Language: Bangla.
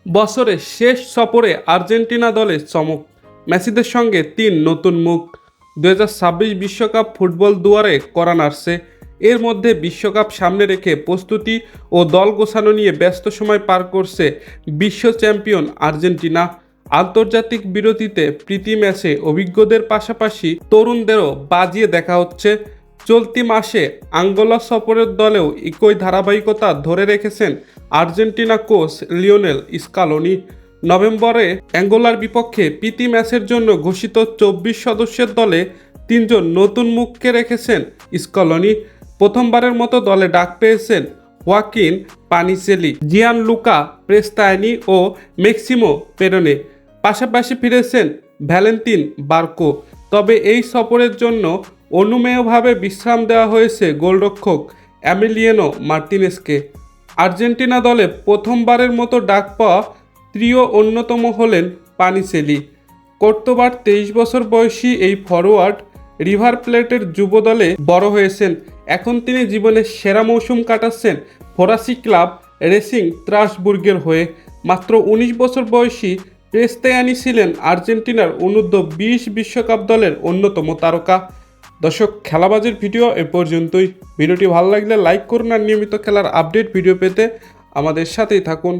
বছরের শেষ সফরে আর্জেন্টিনা দলের চমক, মেসিদের সঙ্গে ৩ নতুন মুখ। ২০২৬ বিশ্বকাপ ফুটবল দুয়ারে কড়া নাড়ছে। এর মধ্যে বিশ্বকাপ সামনে রেখে প্রস্তুতি ও দল গোছানো নিয়ে ব্যস্ত সময় পার করছে বিশ্ব চ্যাম্পিয়ন আর্জেন্টিনা। আন্তর্জাতিক বিরতিতে প্রীতি ম্যাচে অভিজ্ঞদের পাশাপাশি তরুণদেরও বাজিয়ে দেখা হচ্ছে। চলতি মাসে আঙ্গোলা সফরের দলেও একই ধারাবাহিকতা ধরে রেখেছেন আর্জেন্টিনা কোচ লিওনেল স্কালোনি। নভেম্বরে অ্যাঙ্গোলার বিপক্ষে প্রীতি ম্যাচের জন্য ঘোষিত ২৪ সদস্যের দলে ৩ জন নতুন মুখকে রেখেছেন স্কালোনি। প্রথমবারের মতো দলে ডাক পেয়েছেন হোয়াকিন পানিসেলি, জিয়ানলুকা প্রেস্তায়নি ও মেক্সিমো পেরোনে। পাশাপাশি ফিরেছেন ভ্যালেন্তিন বার্কো। তবে এই সফরের জন্য অনুমেয়ভাবে বিশ্রাম দেওয়া হয়েছে গোলরক্ষক এমিলিয়ানো মার্টিনেজকে। আর্জেন্টিনা দলে প্রথমবারের মতো ডাক পাওয়া তৃতীয় অন্যতম হলেন পানিসেলি। কর্তোবার ২৩ বছর বয়সী এই ফরোয়ার্ড রিভার প্লেটের যুব দলে বড় হয়েছেন। এখন তিনি জীবনের সেরা মৌসুম কাটাচ্ছেন ফরাসি ক্লাব রেসিং ত্রাসবুর্গের হয়ে। মাত্র ১৯ বছর বয়সী প্রেস্তায়ানি ছিলেন আর্জেন্টিনার অনূর্ধ্ব-২০ বিশ্বকাপ দলের অন্যতম তারকা। দর্শক, খেলাবাজির ভিডিও এ পর্যন্তই। ভিডিওটি ভালো লাগলে লাইক করুন আর নিয়মিত খেলার আপডেট ভিডিও পেতে আমাদের সাথেই থাকুন।